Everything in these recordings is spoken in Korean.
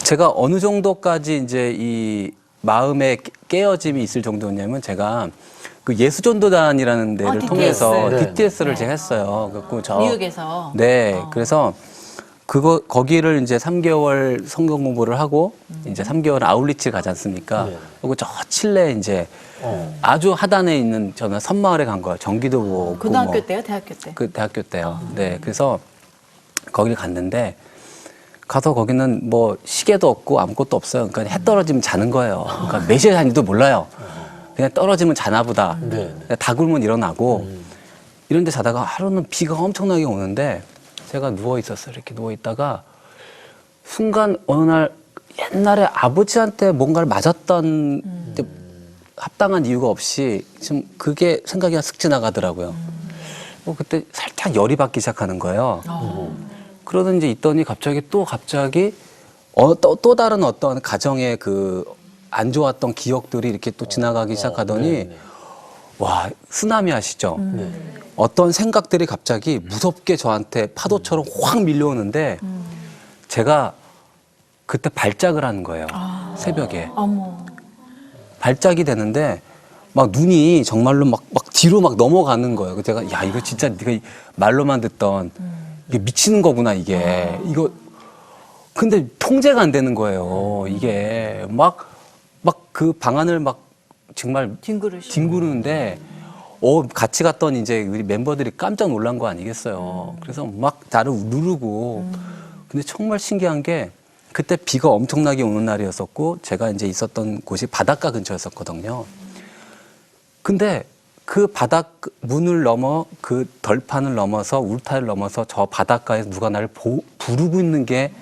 제가 어느 정도까지 이제 이 마음의 깨어짐이 있을 정도였냐면 제가 그 예수전도단이라는 데를 통해서 네. DTS를 제가 했어요. 그래서 뉴욕에서. 네, 그래서 거기를 이제 3개월 성경 공부를 하고 이제 3개월 아울리치 가지 않습니까? 네. 그리고 저 칠레 이제 아주 하단에 있는 저는 섬마을에 간 거예요. 전기도 없고 고등학교 뭐. 때요? 대학교 때? 그 대학교 때요. 네, 그래서 거기를 갔는데 가서 거기는 뭐 시계도 없고 아무것도 없어요. 그러니까 해 떨어지면 자는 거예요. 그러니까 몇 시에 자는지도 몰라요. 그냥 떨어지면 자나 보다. 네. 다 굶으면 일어나고 이런 데 자다가 하루는 비가 엄청나게 오는데 제가 누워 있었어요. 이렇게 누워 있다가 순간 어느 날 옛날에 아버지한테 뭔가를 맞았던 때 합당한 이유가 없이 지금 그게 생각이 슥 지나가더라고요. 그때 살짝 열이 받기 시작하는 거예요. 그러든지 있더니 갑자기 또 다른 어떤 가정의 그 안 좋았던 기억들이 이렇게 또 지나가기 시작하더니 와, 쓰나미 아시죠? 어떤 생각들이 갑자기 무섭게 저한테 파도처럼 확 밀려오는데 제가 그때 발작을 하는 거예요. 새벽에. 어머. 발작이 되는데 막 눈이 정말로 막 뒤로 막 넘어가는 거예요. 그래서 제가 야, 이거 진짜 네가 말로만 듣던 이게 미치는 거구나, 이게. 이거 근데 통제가 안 되는 거예요. 이게 막 그 방안을 막 정말 뒹구르는데 같이 갔던 이제 우리 멤버들이 깜짝 놀란 거 아니겠어요. 그래서 막 나를 누르고 근데 정말 신기한 게 그때 비가 엄청나게 오는 날이었었고 제가 이제 있었던 곳이 바닷가 근처였었거든요. 근데 그 바닷 문을 넘어 그 덜판을 넘어서 울타리를 넘어서 저 바닷가에서 누가 나를 부르고 있는 게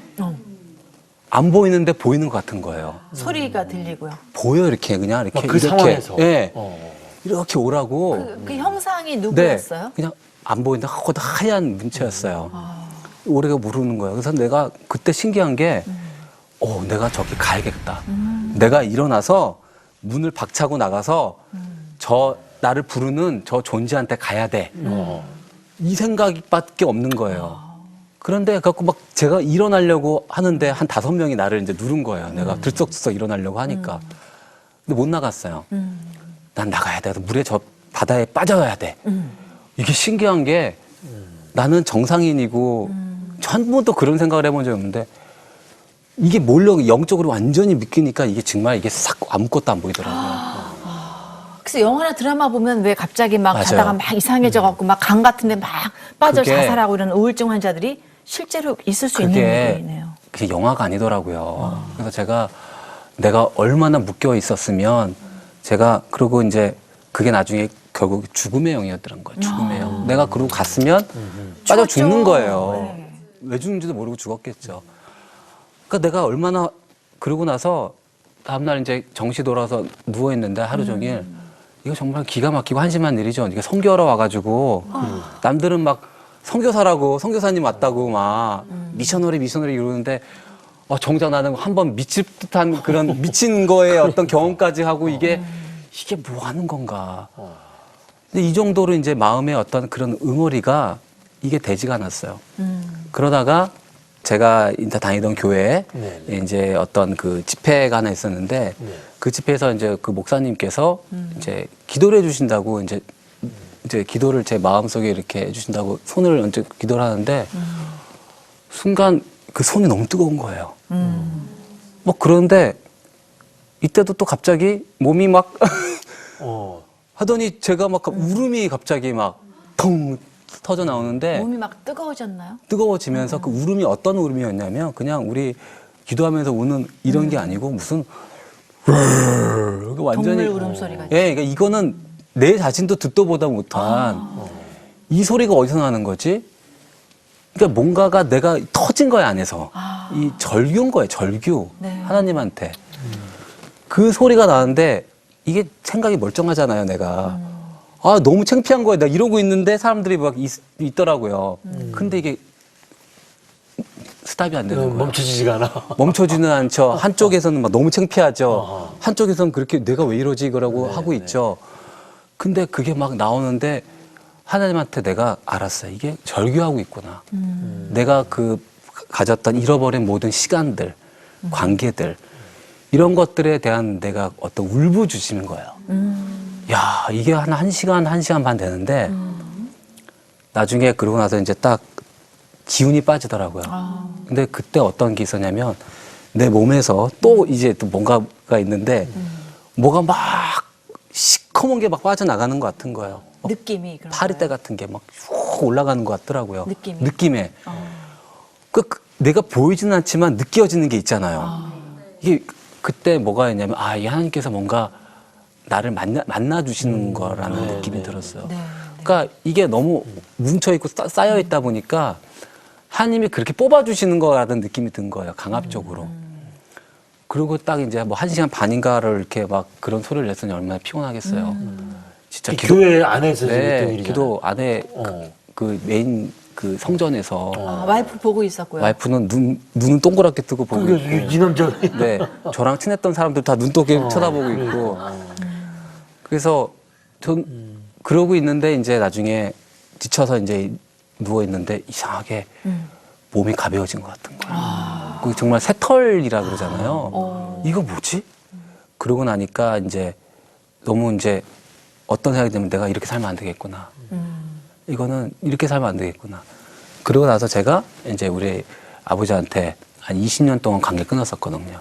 안 보이는데 보이는 것 같은 거예요. 소리가 들리고요. 보여 이렇게 그냥 이렇게 그 상황에서. 예, 이렇게 오라고. 그 형상이 네, 누구였어요? 그냥 안 보이는데 하얀 문체였어요. 우리가 모르는 거예요. 그래서 내가 그때 신기한 게, 내가 저기 가야겠다. 내가 일어나서 문을 박차고 나가서 나를 부르는 저 존재한테 가야 돼. 이 생각밖에 없는 거예요. 그런데 갖고 막 제가 일어나려고 하는데 한 5명이 나를 이제 누른 거예요. 내가 들썩들썩 일어나려고 하니까. 근데 못 나갔어요. 난 나가야 돼. 저 바다에 빠져야 돼. 이게 신기한 게 나는 정상인이고 한 번도 그런 생각을 해본 적이 없는데 이게 영적으로 완전히 믿기니까 이게 정말 이게 싹 아무것도 안 보이더라고요. 그래서 영화나 드라마 보면 왜 갑자기 막 맞아요. 자다가 막 이상해져 갖고 막 강 같은 데 막 빠져 그게- 자살하고 이런 우울증 환자들이 실제로 있을 수 있는 일이네요. 그게 영화가 아니더라고요. 그래서 내가 얼마나 묶여 있었으면 그러고 이제 그게 나중에 결국 죽음의 영이었더란 거예요. 죽음의 영. 내가 그러고 갔으면 빠져 죽는 거예요. 네. 왜 죽는지도 모르고 죽었겠죠. 그러니까 내가 얼마나 그러고 나서 다음날 이제 정시 돌아서 누워 있는데 하루 종일 이거 정말 기가 막히고 한심한 일이죠. 이게 선교하러 와가지고 남들은 막 선교사라고 선교사님 왔다고 막 미셔너리 이러는데 정작 나는 한번 미칠 듯한 그런 미친 거에 어떤 경험까지 하고 이게 뭐 하는 건가. 근데 이 정도로 이제 마음의 어떤 그런 응어리가 이게 되지가 않았어요. 그러다가 제가 다니던 교회에 이제 어떤 그 집회가 하나 있었는데 그 집회에서 이제 그 목사님께서 이제 기도를 해주신다고 이제 기도를 제 마음속에 이렇게 해주신다고 손을 얹어 기도를 하는데 순간 그 손이 너무 뜨거운 거예요. 그런데 이때도 또 갑자기 몸이 막 하더니 제가 막 울음이 갑자기 막 텅 터져 나오는데 몸이 막 뜨거워졌나요? 뜨거워지면서 그 울음이 어떤 울음이었냐면 그냥 우리 기도하면서 우는 이런 게 아니고 무슨 완전히 동물 울음소리 같은. 그러니까 이거는 내 자신도 듣도 보다 못한 이 소리가 어디서 나는 거지? 그러니까 뭔가가 내가 터진 거야 안에서. 이 절규인 거예요. 절규. 네. 하나님한테. 그 소리가 나는데 이게 생각이 멀쩡하잖아요. 내가. 너무 창피한 거예요. 내가 이러고 있는데 사람들이 막 있더라고요. 근데 이게 스탑이 안 되는 거예요. 멈춰지지가 않아. 멈춰지는 않죠. 한쪽에서는 막 너무 창피하죠. 한쪽에서는 그렇게 내가 왜 이러지 이거라고 하고 있죠. 근데 그게 막 나오는데 하나님한테 내가 알았어요. 이게 절규하고 있구나. 내가 가졌던 잃어버린 모든 시간들, 관계들 이런 것들에 대한 내가 어떤 울부짖는 거예요. 야, 이게 한 1시간 반 되는데 나중에 그러고 나서 이제 딱 기운이 빠지더라고요. 근데 그때 어떤 게 있었냐면 내 몸에서 또 이제 또 뭔가가 있는데 뭐가 막 시커먼 게 막 빠져나가는 것 같은 거예요. 느낌이 그런 파리떼 같은 게 막 쭉 올라가는 것 같더라고요. 느낌이? 느낌에. 내가 보이지는 않지만 느껴지는 게 있잖아요. 이게 그때 뭐가 있냐면 이 하나님께서 뭔가 나를 만나 주시는 거라는 느낌이 들었어요. 네. 그러니까 이게 너무 뭉쳐 있고 쌓여 있다 보니까 하나님이 그렇게 뽑아 주시는 거라는 느낌이 든 거예요. 강압적으로. 그리고 딱 이제 뭐 1시간 반인가를 이렇게 막 그런 소리를 냈더니 얼마나 피곤하겠어요. 진짜 이 교회 안에서 있던 일이잖아요. 기도 안에 그 메인 그 성전에서 와이프 보고 있었고요. 와이프는 눈은 동그랗게 뜨고 보고 있고, 이 남자 네, 저랑 친했던 사람들 다 눈독에 쳐다보고 있고, 그래서 전 그러고 있는데 이제 나중에 지쳐서 이제 누워 있는데 이상하게 몸이 가벼워진 것 같은 거예요. 그 정말 새털이라 그러잖아요. 이거 뭐지? 그러고 나니까 이제 너무 이제 어떤 생각이 들면 내가 이렇게 살면 안 되겠구나. 이거는 이렇게 살면 안 되겠구나. 그러고 나서 제가 이제 우리 아버지한테 한 20년 동안 관계 끊었었거든요.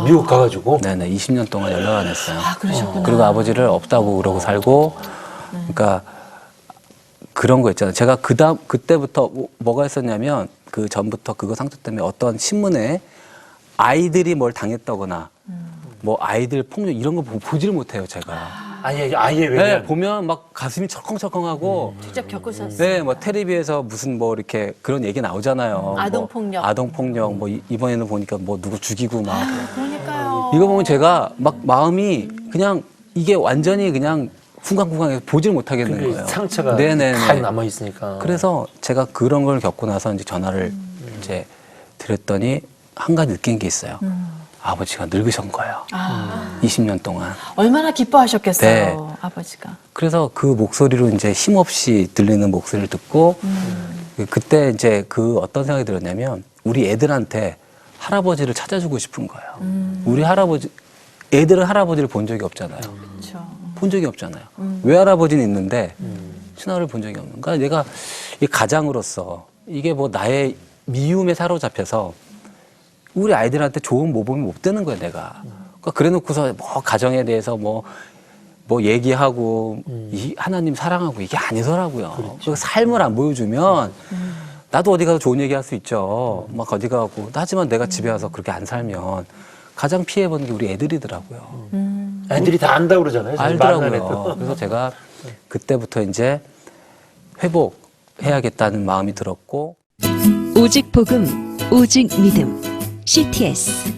미국 가가지고. 네네, 20년 동안 연락 안 했어요. 그러셨구나. 그리고 아버지를 없다고 그러고 살고, 그러니까 그런 거 있잖아요. 제가 그때부터 뭐가 있었냐면 그 전부터 그거 상처 때문에 어떤 신문에 아이들이 뭘 당했다거나 뭐 아이들 폭력 이런 거 보지를 못해요, 제가. 아예 왜? 네, 보면 막 가슴이 철컹철컹하고, 직접 겪으셨어요. 네, 뭐 텔레비에서 무슨 뭐 이렇게 그런 얘기 나오잖아요. 아동폭력. 뭐 아동폭력, 뭐 이번에는 보니까 뭐 누구 죽이고 막. 그러니까요. 이거 보면 제가 막 마음이 그냥 이게 완전히 그냥 쿵쾅쿵쾅해서 보질 못하겠는 거예요. 상처가 네네네. 다 남아 있으니까. 그래서 제가 그런 걸 겪고 나서 이제 전화를 이제 드렸더니 한 가지 느낀 게 있어요. 아버지가 늙으신 거예요. 20년 동안. 얼마나 기뻐하셨겠어요, 네. 아버지가. 그래서 그 목소리로 이제 힘없이 들리는 목소리를 듣고 그때 이제 그 어떤 생각이 들었냐면 우리 애들한테 할아버지를 찾아주고 싶은 거예요. 우리 애들은 할아버지를 본 적이 없잖아요. 그렇죠. 본 적이 없잖아요. 외할아버지는 있는데 친아를 본 적이 없는. 그러니까 내가 이 가장으로서 이게 뭐 나의 미움에 사로잡혀서 우리 아이들한테 좋은 모범이 못 되는 거야, 내가. 그러니까 그래 놓고서 뭐 가정에 대해서 뭐 얘기하고 이 하나님 사랑하고 이게 아니더라고요. 그 삶을 안 보여주면 나도 어디 가서 좋은 얘기 할 수 있죠. 막 어디 가고. 하지만 내가 집에 와서 그렇게 안 살면 가장 피해보는 게 우리 애들이더라고요. 애들이 다 안다고 그러잖아요. 알더라고요. 그래서 제가 그때부터 이제 회복해야겠다는 마음이 들었고 오직 복음, 오직 믿음. CTS